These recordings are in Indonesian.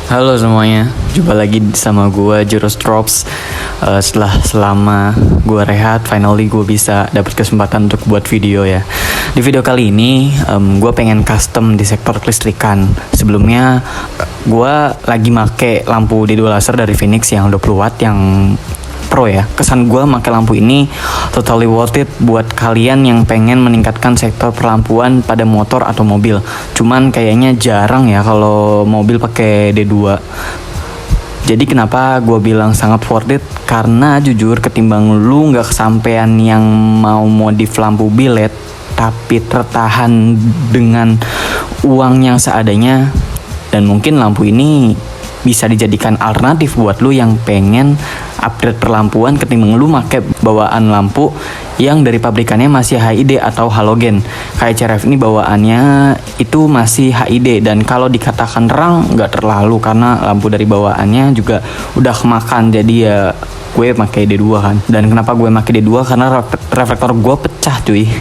Halo semuanya, jumpa lagi sama gue Jurus Drops. Setelah selama gue rehat, finally gue bisa dapat kesempatan untuk buat video ya. Di video kali ini, gue pengen custom di sektor kelistrikan. Sebelumnya, gue lagi make lampu D2 laser dari Phoenix yang 20 watt yang pro ya. Kesan gue pakai lampu ini totally worth it buat kalian yang pengen meningkatkan sektor perlampuan pada motor atau mobil. Cuman kayaknya jarang ya kalau mobil pakai D2. Jadi kenapa gue bilang sangat worth it? Karena jujur ketimbang lu nggak kesampean yang mau modif lampu bilet tapi tertahan dengan uang yang seadanya, dan mungkin lampu ini bisa dijadikan alternatif buat lu yang pengen upgrade perlampuan ketimbang lu make bawaan lampu yang dari pabrikannya masih HID atau halogen. Kayak CRF ini bawaannya itu masih HID, dan kalau dikatakan terang nggak terlalu karena lampu dari bawaannya juga udah kemakan. Jadi ya gue pakai D2 kan. Dan kenapa gue pakai D2? Karena reflektor gue pecah cuy.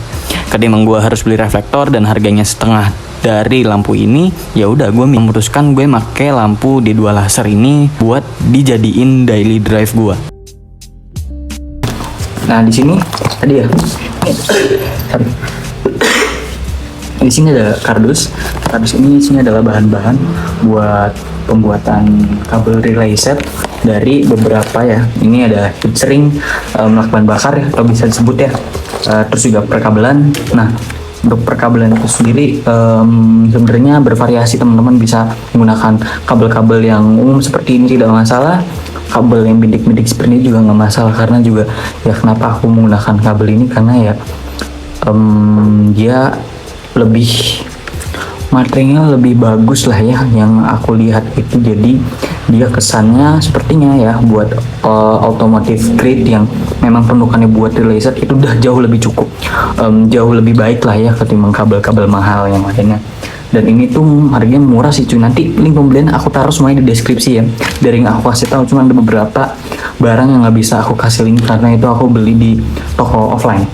Ketimbang gue harus beli reflektor dan harganya setengah dari lampu ini, ya udah gue memutuskan gue make lampu D2 laser ini buat dijadiin daily drive gue. Nah di sini tadi ya, di sini ada kardus. Kardus ini isinya adalah bahan-bahan buat pembuatan kabel relay set dari beberapa ya. Ini ada heatsink, lakban bakar ya, atau bisa disebut ya. Terus juga perkabelan. Nah, untuk perkabelan itu sendiri sebenarnya bervariasi, teman-teman bisa menggunakan kabel-kabel yang umum seperti ini, tidak masalah. Kabel yang bintik-bintik seperti ini juga nggak masalah, karena juga ya kenapa aku menggunakan kabel ini karena ya dia lebih materialnya lebih bagus lah ya yang aku lihat itu. Jadi dia kesannya sepertinya ya buat automotive grade yang memang peruntukannya buat relay set itu udah jauh lebih cukup, jauh lebih baik lah ya ketimbang kabel-kabel mahal yang lainnya. Dan ini tuh harganya murah sih cuy. Nanti link pembelian aku taruh semuanya di deskripsi ya. Dari yang aku kasih tahu cuma ada beberapa barang yang nggak bisa aku kasih link karena itu aku beli di toko offline.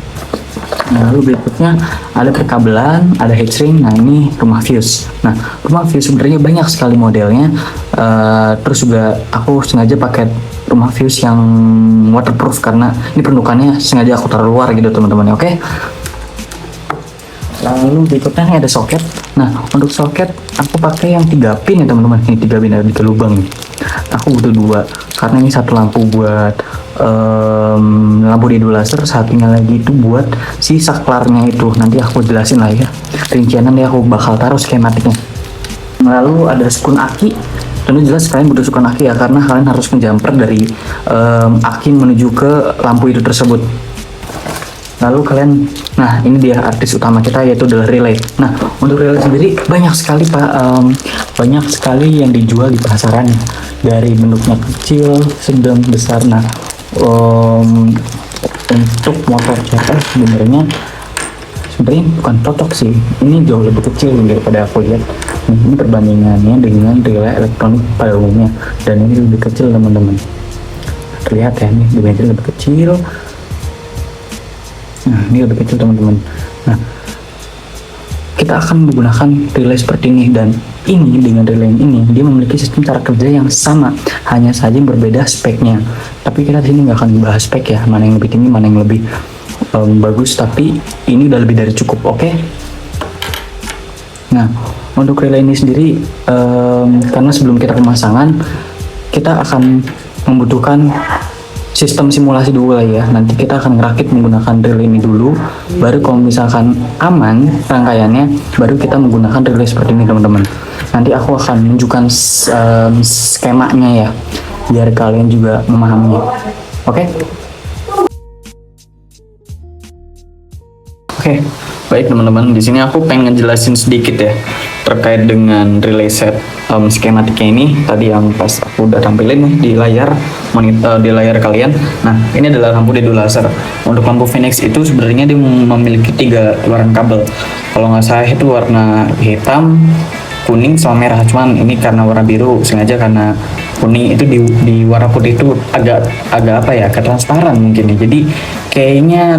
Nah, lalu berikutnya ada perkabelan, ada heatsink. Nah ini rumah fuse. Nah rumah fuse sebenarnya banyak sekali modelnya. Terus juga aku sengaja pakai rumah fuse yang waterproof karena ini peruntukannya sengaja aku taruh luar gitu teman-teman. Oke. Lalu berikutnya ini ada soket. Nah untuk soket aku pakai yang 3 pin ya teman-teman. Ini 3 pin, ada 3 lubang nih. Aku butuh 2 karena ini satu lampu buat lampu D2 laser, satunya lagi itu buat si saklarnya itu. Nanti aku jelasin lah ya rincian, nanti aku bakal taruh skematiknya. Lalu ada skun aki. Tentu jelas kalian butuh skun aki ya, karena kalian harus menjumper dari aki menuju ke lampu itu tersebut. Lalu kalian, nah ini dia artis utama kita yaitu adalah relay. Nah untuk relay sendiri banyak sekali pak, banyak sekali yang dijual di pasaran, dari bentuknya kecil, sedang, besar. Nah untuk motor CRF sebenarnya bukan cocok sih, ini jauh lebih kecil daripada aku lihat. Ini perbandingannya dengan relay elektronik pada umumnya, dan ini lebih kecil teman-teman. Terlihat ya, ini dimensinya lebih kecil. Nah ini lebih kecil teman-teman. Nah kita akan menggunakan relay seperti ini, dan ini dengan relay ini dia memiliki sistem cara kerja yang sama, hanya saja yang berbeda speknya. Tapi kita di sini nggak akan bahas spek ya, mana yang lebih tinggi, mana yang lebih bagus. Tapi ini udah lebih dari cukup. Oke. Nah untuk relay ini sendiri karena sebelum kita pemasangan kita akan membutuhkan sistem simulasi dulu lah ya. Nanti kita akan ngerakit menggunakan relay ini dulu, baru kalau misalkan aman rangkaiannya, baru kita menggunakan relay seperti ini teman-teman. Nanti aku akan menunjukkan skemanya ya, biar kalian juga memahaminya. Oke? Oke, baik teman-teman. Di sini aku pengen ngejelasin sedikit ya terkait dengan relay set skematiknya ini tadi yang pas aku udah tampilin nih di layar monitor, di layar kalian. Nah ini adalah lampu D2 laser. Untuk lampu Phoenix itu sebenarnya dia memiliki 3 luaran kabel. Kalau nggak salah itu warna hitam, kuning sama merah. Cuman ini karena warna biru sengaja, karena kuning itu di warna putih itu agak apa ya, ketransparan mungkin ya. Jadi kayaknya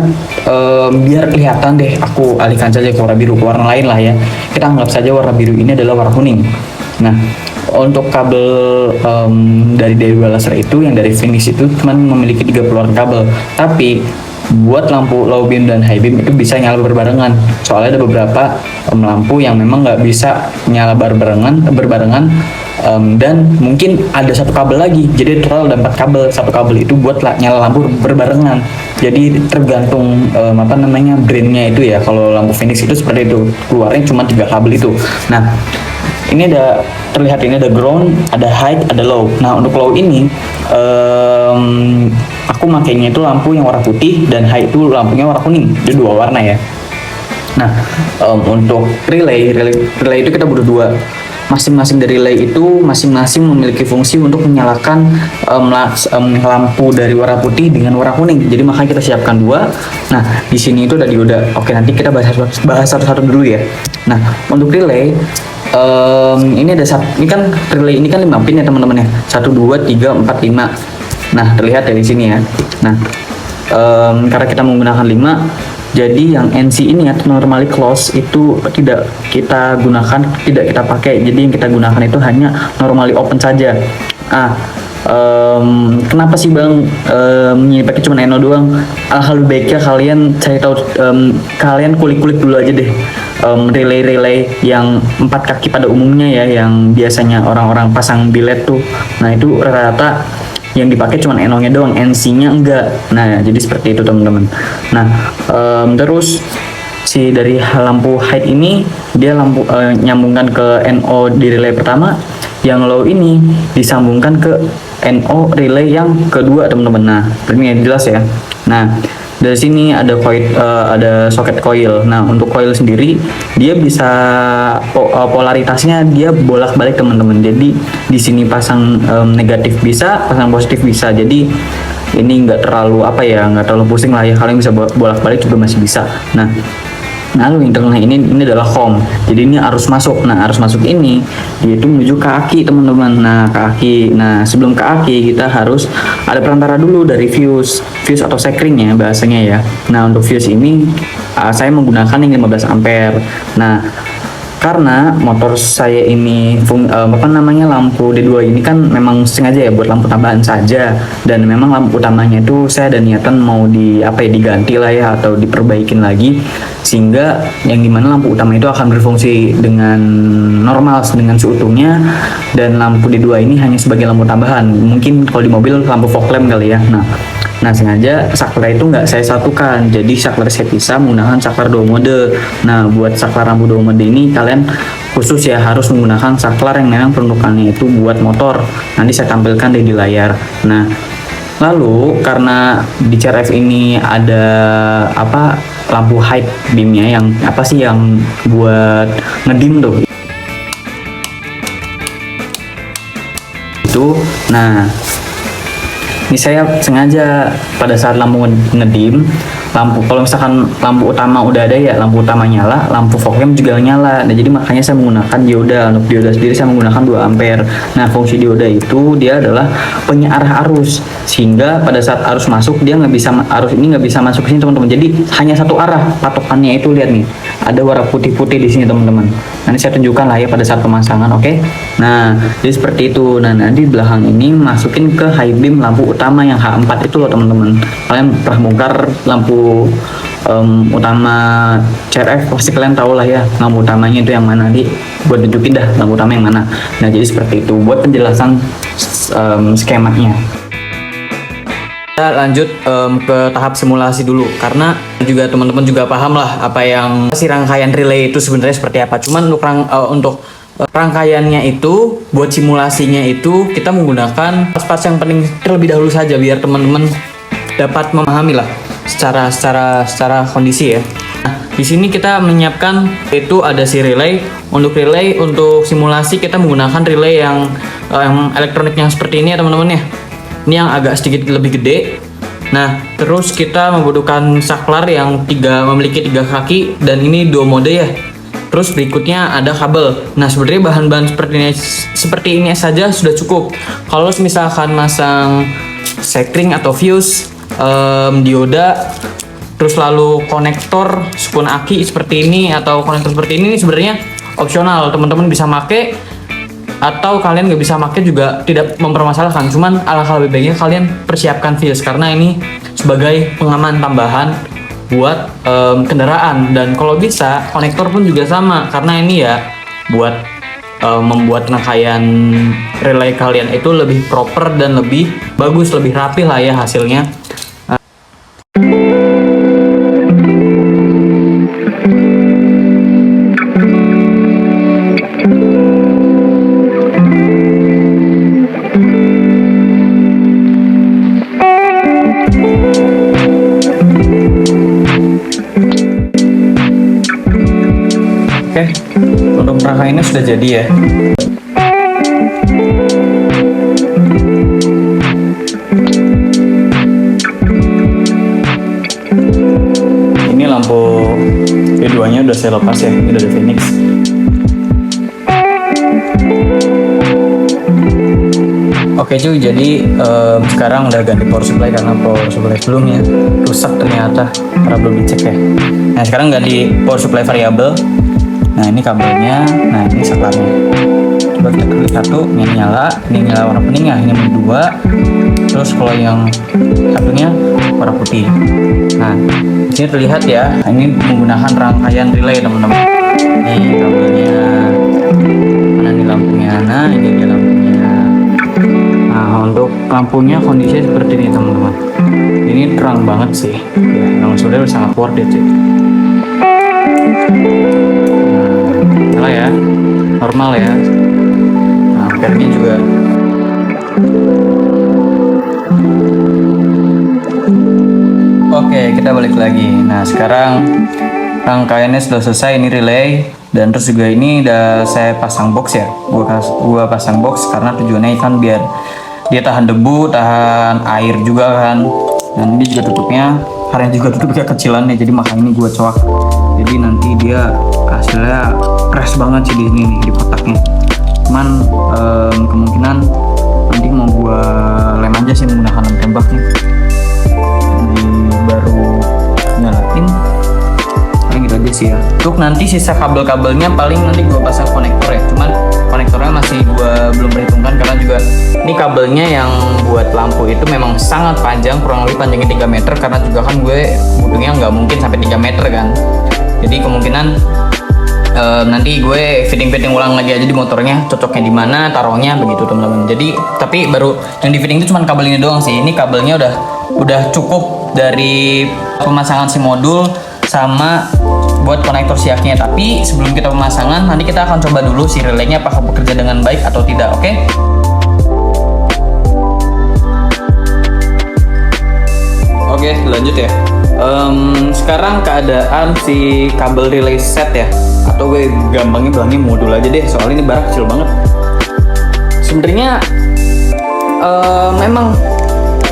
biar kelihatan deh, aku alihkan saja ke warna biru, ke warna lain lah ya. Kita anggap saja warna biru ini adalah warna kuning. Nah untuk kabel dari dua laser itu, yang dari Phoenix itu cuma memiliki 3 keluaran kabel. Tapi buat lampu low beam dan high beam itu bisa nyala berbarengan. Soalnya ada beberapa lampu yang memang nggak bisa nyala berbarengan, dan mungkin ada satu kabel lagi. Jadi total ada 4 kabel. Satu kabel itu buat nyala lampu berbarengan. Jadi tergantung brainnya itu ya. Kalau lampu Phoenix itu seperti itu, keluarnya cuma 3 kabel itu. Nah, ini terlihat ini ada ground, ada high, ada low. Nah, untuk low ini aku makainya itu lampu yang warna putih, dan high itu lampunya warna kuning. Jadi 2 warna ya. Nah, untuk relay itu kita butuh 2. Masing-masing dari relay itu masing-masing memiliki fungsi untuk menyalakan lampu dari warna putih dengan warna kuning. Jadi makanya kita siapkan 2. Nah, di sini itu ada dioda. Oke, nanti kita bahas satu-satu dulu ya. Nah, untuk relay ini kan relay ini kan 5 pin ya teman-teman ya. 1, 2, 3, 4, 5. Nah, terlihat dari sini ya. Nah, karena kita menggunakan 5, jadi yang NC ini ya, normally close, itu tidak kita gunakan, tidak kita pakai. Jadi yang kita gunakan itu hanya normally open saja. Kenapa sih Bang pakai cuma NO doang? Lebih baiknya kalian kulik-kulik dulu aja deh relay yang 4 kaki pada umumnya ya, yang biasanya orang-orang pasang bilet tuh. Nah, itu rata-rata yang dipakai cuma NO-nya doang, NC-nya enggak. Nah, jadi seperti itu teman-teman. Nah, terus si dari lampu high ini dia nyambungkan ke NO di relay pertama, yang low ini disambungkan ke NO relay yang kedua teman-teman. Nah, ini jelas ya. Nah, dari sini ada ada soket coil. Nah, untuk coil sendiri dia bisa polaritasnya dia bolak-balik teman-teman. Jadi di sini pasang negatif bisa, pasang positif bisa. Jadi ini nggak terlalu nggak terlalu pusing lah ya. Kalian bisa bolak-balik juga masih bisa. Nah, lalu internalnya ini adalah home. Jadi ini arus masuk. Nah, arus masuk ini dia itu menuju ke aki teman-teman. Nah, ke aki. Nah, sebelum ke aki kita harus ada perantara dulu dari fuse atau sekring ya bahasanya ya. Nah, untuk fuse ini saya menggunakan yang 15 ampere. Nah, karena motor saya ini lampu D2 ini kan memang sengaja ya buat lampu tambahan saja, dan memang lampu utamanya itu saya ada niatan mau diganti lah ya, atau diperbaikin lagi, sehingga yang dimana lampu utama itu akan berfungsi dengan normal dengan seutuhnya, dan lampu D2 ini hanya sebagai lampu tambahan. Mungkin kalau di mobil lampu fog lamp kali ya. Nah, sengaja saklar itu nggak saya satukan, jadi saklar saya pisah menggunakan saklar 2 mode. Nah, buat saklar lampu 2 mode ini kalian khusus ya harus menggunakan saklar yang memang peruntukannya itu buat motor. Nanti saya tampilkan di layar. Nah, lalu karena di CRF ini ada lampu high beamnya yang yang buat ngedim tuh itu. Nah, ini saya sengaja pada saat lampu ngedim, kalau misalkan lampu utama udah ada ya, lampu utama nyala, lampu fog lamp juga nyala. Nah, jadi makanya saya menggunakan dioda. Untuk dioda sendiri saya menggunakan 2 ampere. Nah, fungsi dioda itu dia adalah penyearah arus, sehingga pada saat arus masuk dia arus ini nggak bisa masuk ke sini teman-teman. Jadi hanya satu arah patokannya itu. Lihat nih, ada warna putih-putih di sini teman-teman. Nanti saya tunjukkan lah ya pada saat pemasangan, oke? Nah, jadi seperti itu. Nah, nanti di belakang ini masukin ke high beam lampu utama yang H4 itu loh teman-teman. Kalian pernah bongkar lampu utama CRF, pasti kalian tahu lah ya lampu utamanya itu yang mana. Buat tunjukin dah lampu utama yang mana. Nah, jadi seperti itu buat penjelasan skemanya. Kita lanjut ke tahap simulasi dulu, karena juga teman-teman juga paham lah apa yang rangkaian relay itu sebenarnya seperti apa. Cuman untuk rangkaiannya itu buat simulasinya itu kita menggunakan parts yang penting terlebih dahulu saja, biar teman-teman dapat memahami lah secara kondisi ya. Nah, di sini kita menyiapkan itu ada si relay. Untuk simulasi kita menggunakan relay yang elektronik yang seperti ini ya teman-teman ya. Ini yang agak sedikit lebih gede. Nah, terus kita membutuhkan saklar yang memiliki 3 kaki, dan ini 2 mode ya. Terus berikutnya ada kabel. Nah, sebenarnya bahan-bahan seperti ini saja sudah cukup. Kalau misalkan masang sekring atau fuse, dioda, terus lalu konektor spun aki seperti ini atau konektor seperti ini sebenarnya opsional. Teman-teman bisa pakai atau kalian nggak bisa pakai juga tidak mempermasalahkan, cuman alangkah lebih baiknya kalian persiapkan fuse karena ini sebagai pengaman tambahan buat kendaraan. Dan kalau bisa konektor pun juga sama karena ini ya buat membuat rangkaian relay kalian itu lebih proper dan lebih bagus, lebih rapi lah ya hasilnya. Oke, untuk rangkaiannya sudah jadi ya. Ini lampu keduanya udah saya lepas ya, ini dari Phoenix. Oke cuy, jadi sekarang udah ganti power supply karena power supply sebelumnya rusak ternyata karena belum dicek ya. Nah sekarang ganti power supply variabel. Nah ini kabelnya, nah ini saklarnya. Coba kita klik satu, ini nyala warna kuning ya, ini dua. Terus kalau yang satunya warna putih. Nah di sini terlihat ya, ini menggunakan rangkaian relay teman-teman. Ini kabelnya, mana nih lampunya? Nah ini dia lampunya. Nah untuk lampunya kondisinya seperti ini teman-teman. Ini terang banget sih, ya, yang sudah sangat worth it sih. Nyala ya, normal ya. Nah, ampere-nya juga. Oke, kita balik lagi. Nah, sekarang rangkaiannya sudah selesai. Ini relay dan terus juga ini udah saya pasang box ya. Gua pasang box karena tujuannya kan biar dia tahan debu, tahan air juga kan. Dan ini juga tutupnya, karena juga tutupnya kecilan ya. Jadi makanya ini gua coak. Jadi nanti dia hasilnya fresh banget sih di sini nih, di kotaknya. Cuman kemungkinan nanti mau gua lem aja sih menggunakan lem tembaknya. Jadi baru nyalain paling gitu aja sih ya. Untuk nanti sisa kabel-kabelnya paling nanti gua pasang konektor ya. Cuman konektornya masih gua belum perhitungkan karena juga ini kabelnya yang buat lampu itu memang sangat panjang, kurang lebih panjangnya 3 meter karena juga kan gue butuhnya nggak mungkin sampai 3 meter kan. Jadi kemungkinan nanti gue fitting ulang lagi aja di motornya, cocoknya di mana, taruhnya begitu teman-teman. Jadi tapi baru yang di fitting itu cuma kabel ini doang sih. Ini kabelnya udah cukup dari pemasangan si modul sama buat konektor siaknya. Tapi sebelum kita pemasangan, nanti kita akan coba dulu si relaynya apakah bekerja dengan baik atau tidak, oke? Oke, lanjut ya. Sekarang keadaan si kabel relay set ya, atau gue gampangnya bilangnya modul aja deh, soalnya ini barang kecil banget. Sebenarnya memang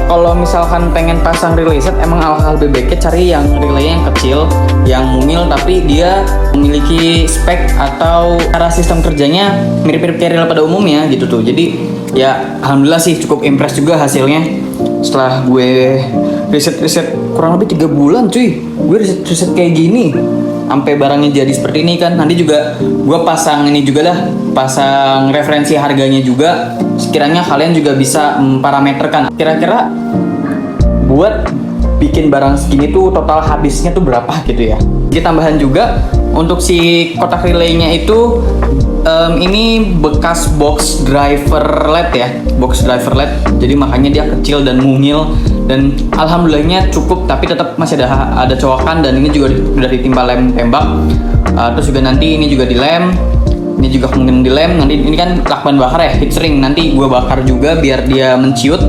kalau misalkan pengen pasang relay set, emang alangkah lebih baiknya cari yang relay yang kecil, yang mungil tapi dia memiliki spek atau cara sistem kerjanya mirip-mirip kayak relay pada umumnya gitu tuh. Jadi ya alhamdulillah sih cukup impress juga hasilnya. Setelah gue riset kurang lebih 3 bulan cuy, gue riset kayak gini sampai barangnya jadi seperti ini kan. Nanti juga gue pasang ini juga dah, pasang referensi harganya juga, sekiranya kalian juga bisa parameterkan kira-kira buat bikin barang segini tuh total habisnya tuh berapa gitu ya. Jadi tambahan juga untuk si kotak relaynya itu ini bekas box driver LED ya, box driver LED. Jadi makanya dia kecil dan mungil, dan alhamdulillahnya cukup, tapi tetap masih ada cowakan, dan ini juga sudah ditimpa lem tembak. Terus juga nanti ini juga dilem, ini juga kemungkinan dilem. Nanti ini kan lakban bakar ya, heat shrink, nanti gua bakar juga biar dia menciut.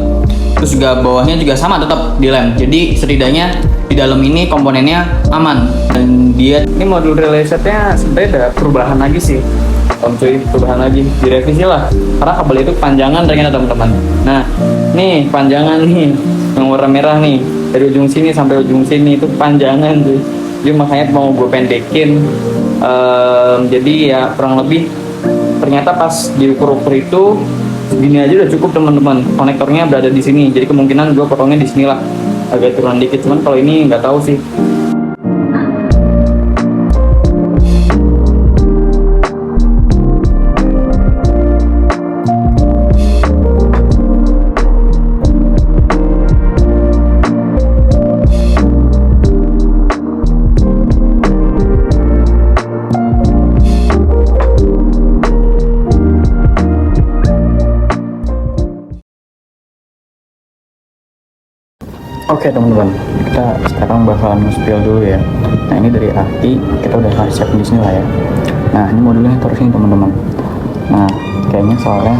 Terus juga bawahnya juga sama tetap dilem. Jadi setidaknya di dalam ini komponennya aman. Dan dia ini modul relay setnya sebenarnya ada perubahan lagi sih. Cuy, perubahan lagi, direvisi lah karena kabel itu panjangan ternyata teman-teman. Nah nih panjangan nih yang warna merah nih, dari ujung sini sampai ujung sini itu panjangan tuh. Jadi makanya mau gue pendekin. Jadi ya kurang lebih ternyata pas diukur-ukur itu segini aja udah cukup teman-teman. Konektornya berada di sini, jadi kemungkinan gue potongnya di sini lah, agak turun dikit. Cuman kalau ini nggak tahu sih. Oke teman-teman, kita sekarang bakalan nge-spill dulu ya. Nah ini dari aki, kita udah siap di sini lah ya. Nah ini modulnya terus ini teman-teman. Nah kayaknya soalnya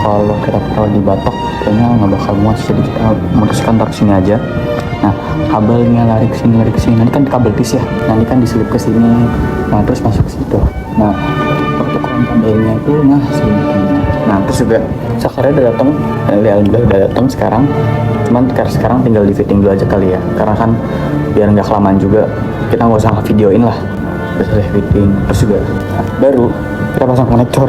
kalau kita taruh di batok kayaknya nggak bakal muat, jadi kita memutuskan taruh sini aja. Nah kabelnya lari ke sini, nanti kan kabel tis ya, nanti kan diselip ke sini, nah terus masuk ke situ. Nah untuk kabelnya itu nah sini. Nah terus juga sakarnya udah datang, alhamdulillah udah datang sekarang. Cuman sekarang tinggal di fitting dulu aja kali ya, karena kan biar nggak kelamaan juga, kita nggak usah videoin lah. Udah selesai fitting, terus juga baru kita pasang konektor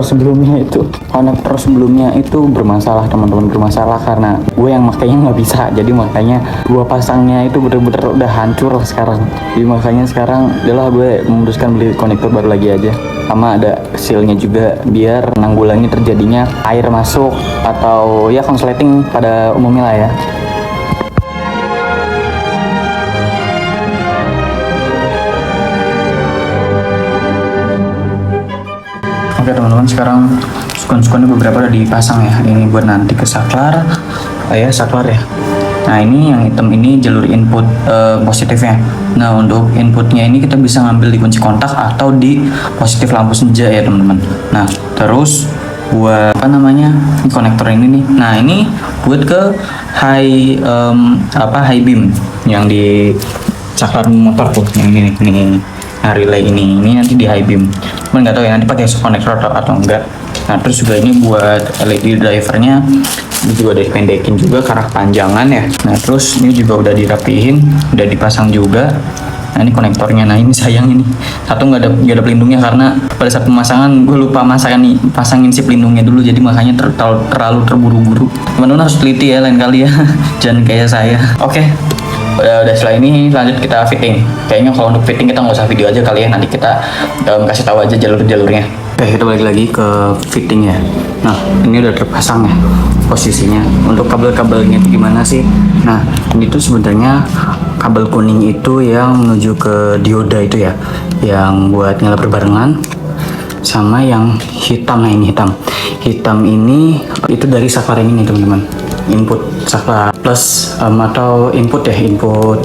sebelumnya itu bermasalah teman-teman, bermasalah karena gue yang makanya nggak bisa, jadi makanya gue pasangnya itu bener-bener udah hancur lah sekarang. Jadi makanya sekarang adalah gue memutuskan beli konektor baru lagi aja, sama ada sealnya juga biar menanggulangi terjadinya air masuk atau ya konsleting pada umumnya lah ya. Oke teman-teman, sekarang skon-skonnya beberapa udah dipasang ya. Ini buat nanti ke saklar, saklar ya. Nah ini yang hitam ini jalur input positifnya. Nah untuk inputnya ini kita bisa ngambil di kunci kontak atau di positif lampu senja ya teman-teman. Nah terus buat ini konektor ini nih. Nah ini buat ke high beam yang di saklar motor tuh, yang ini nih. Nah relay ini nanti di high beam, cuman nggak tahu ya nanti pakai konektor atau enggak. Nah terus juga ini buat LED drivernya ini juga udah dipendekin juga karena kepanjangan ya. Nah terus ini juga udah dirapihin, udah dipasang juga. Nah ini konektornya, nah ini sayang ini satu nggak ada pelindungnya karena pada saat pemasangan gue lupa pasangin si pelindungnya dulu, jadi makanya terlalu terburu-buru. Teman-teman harus teliti ya lain kali ya, jangan kayak saya. Oke. Udah setelah ini lanjut kita fitting. Kayaknya kalau untuk fitting kita nggak usah video aja kali ya, nanti kita kasih tahu aja jalurnya. Oke, kita balik lagi ke fitting ya. Nah ini udah terpasang ya posisinya. Untuk kabel-kabelnya itu gimana sih? Nah ini tuh sebenarnya kabel kuning itu yang menuju ke dioda itu ya, yang buat nyala berbarengan, sama yang hitam. Nah ini hitam ini itu dari saklar ini teman-teman, input saklar plus atau input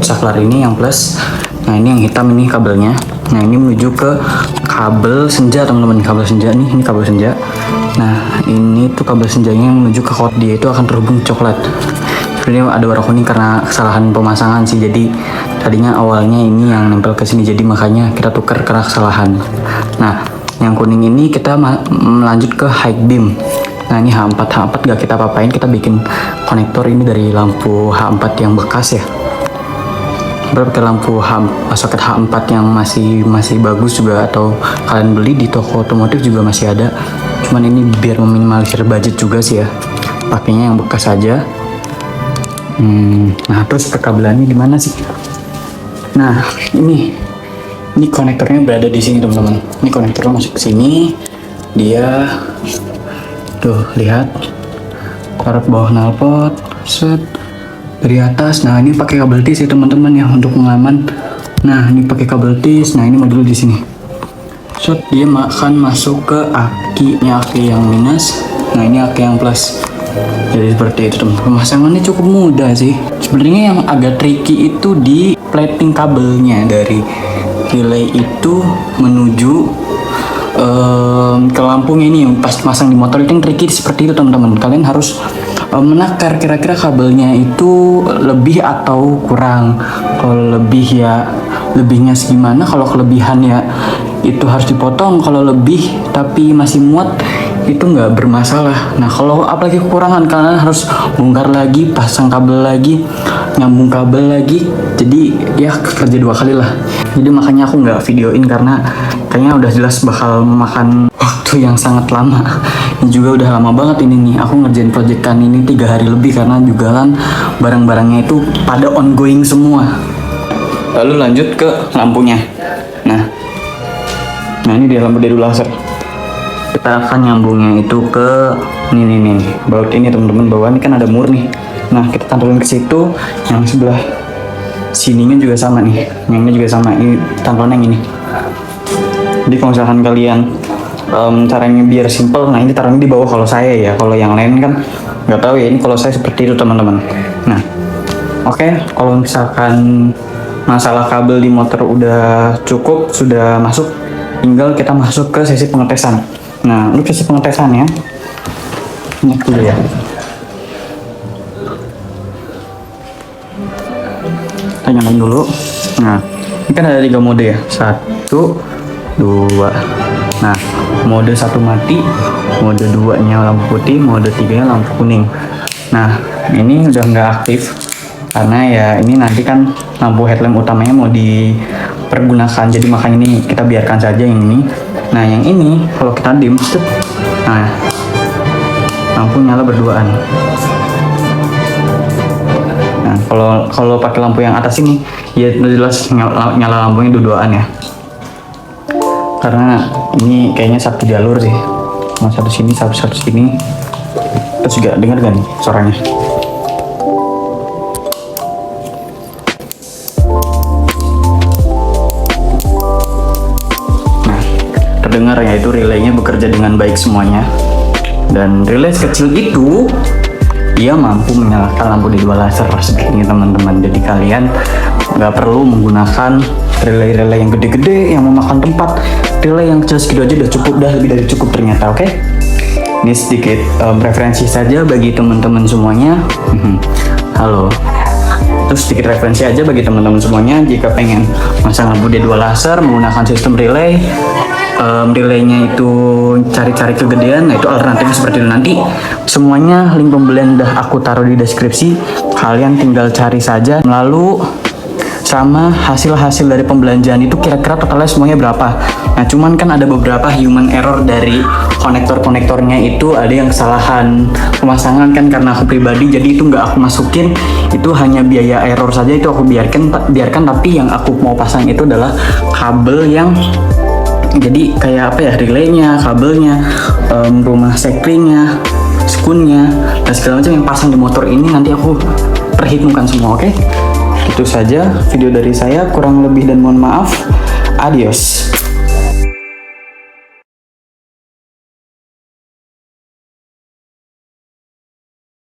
saklar ini yang plus. Nah ini yang hitam ini kabelnya. Nah ini menuju ke kabel senja teman-teman, kabel senja ini kabel senja. Nah ini tuh kabel senjanya yang menuju ke hot, dia itu akan terhubung coklat. Sebenarnya ada warna kuning karena kesalahan pemasangan sih, jadi tadinya awalnya ini yang nempel ke sini, jadi makanya kita tukar karena kesalahan. Nah yang kuning ini kita melanjut ke high beam. Nah ini H4 gak kita apa-apain, kita bikin konektor ini dari lampu H4 yang bekas ya. Pakai lampu soket H4 yang masih bagus juga, atau kalian beli di toko otomotif juga masih ada. Cuman ini biar meminimalisir budget juga sih ya, pakainya yang bekas aja. Nah terus perkabelannya di mana sih? Nah ini konektornya berada di sini teman-teman. Ini konektornya masuk ke sini, dia tuh lihat, taruh bawah knalpot, set dari atas. Nah ini pakai kabel tis ya teman-teman ya untuk pengaman. Nah ini pakai kabel tis. Nah ini modul di sini. Set dia akan masuk ke akinya, aki yang minus. Nah ini aki yang plus. Jadi seperti itu teman. Pemasangannya cukup mudah sih. Sebenarnya yang agak tricky itu di plating kabelnya dari relay itu menuju ke lampunya ini. Pas pasang di motor itu yang tricky seperti itu teman-teman. Kalian harus menakar kira-kira kabelnya itu lebih atau kurang. Kalau lebih ya lebihnya segimana, kalau kelebihan ya itu harus dipotong. Kalau lebih tapi masih muat itu nggak bermasalah. Nah kalau apalagi kekurangan, kalian harus bongkar lagi, pasang kabel lagi, nyambung kabel lagi. Jadi ya kerja 2 kali lah. Jadi makanya aku nggak videoin karena kayaknya udah jelas bakal memakan waktu yang sangat lama. Ini juga udah lama banget ini nih, aku ngerjain proyekan ini 3 hari lebih karena juga kan barang-barangnya itu pada ongoing semua. Lalu lanjut ke lampunya. Nah ini dia lampu dedu laser. Kita akan nyambungnya itu ke nih baut ini teman-teman. Bawah ini kan ada mur nih. Nah kita tantulin ke situ. Yang sebelah sininya juga sama nih, yang ini juga sama. Ini tantulnya yang ini. Jadi kalau misalkan kalian caranya biar simple, nah ini taruhnya di bawah kalau saya ya. Kalau yang lain kan nggak tahu ya. Ini kalau saya seperti itu teman-teman. Nah Oke, kalau misalkan masalah kabel di motor udah cukup, sudah masuk, tinggal kita masuk ke sesi pengetesan. Nah, untuk sesi pengetesan ya, ini dulu ya. Kita nyalain dulu. Nah, ini kan ada 3 mode ya, 1, 2. Nah, mode 1 mati, mode 2 nya lampu putih, mode 3 nya lampu kuning. Nah, ini udah nggak aktif karena ya ini nanti kan lampu headlamp utamanya mau dipergunakan, jadi makanya ini kita biarkan saja yang ini. Nah, yang ini kalau kita dim, nah lampu nyala berduaan. Nah, kalau pakai lampu yang atas ini ya jelas nyala lampunya dua-duaan ya, karena ini kayaknya satu jalur sih, mau satu sini satu sini. Terus juga dengar gak nih suaranya? Nah, terdengar ya, itu relaynya bekerja dengan baik semuanya. Dan relay kecil itu ia mampu menyalakan lampu di 2 laser seperti ini teman-teman. Jadi kalian nggak perlu menggunakan relay-relay yang gede-gede yang memakan tempat. Relay yang kecil segitu aja udah cukup, udah lebih dari cukup ternyata. Oke? Ini sedikit referensi saja bagi teman-teman semuanya. Halo. Terus sedikit referensi aja bagi teman-teman semuanya jika pengen masang lampu D2 laser menggunakan sistem relay. Relaynya itu cari-cari kegedean, nah itu alternatifnya seperti itu. Nanti semuanya link pembelian udah aku taruh di deskripsi, kalian tinggal cari saja. Lalu sama hasil-hasil dari pembelanjaan itu kira-kira totalnya semuanya berapa. Nah cuman kan ada beberapa human error dari konektor-konektornya, itu ada yang kesalahan pemasangan kan karena aku pribadi, jadi itu nggak aku masukin, itu hanya biaya error saja, itu aku biarkan. Tapi yang aku mau pasang itu adalah kabel yang jadi kayak apa ya, relaynya, kabelnya, rumah seklingnya, skunnya, dan segala macam yang pasang di motor ini nanti aku perhitungkan semua. Oke? Itu saja video dari saya, kurang lebih dan mohon maaf. Adios.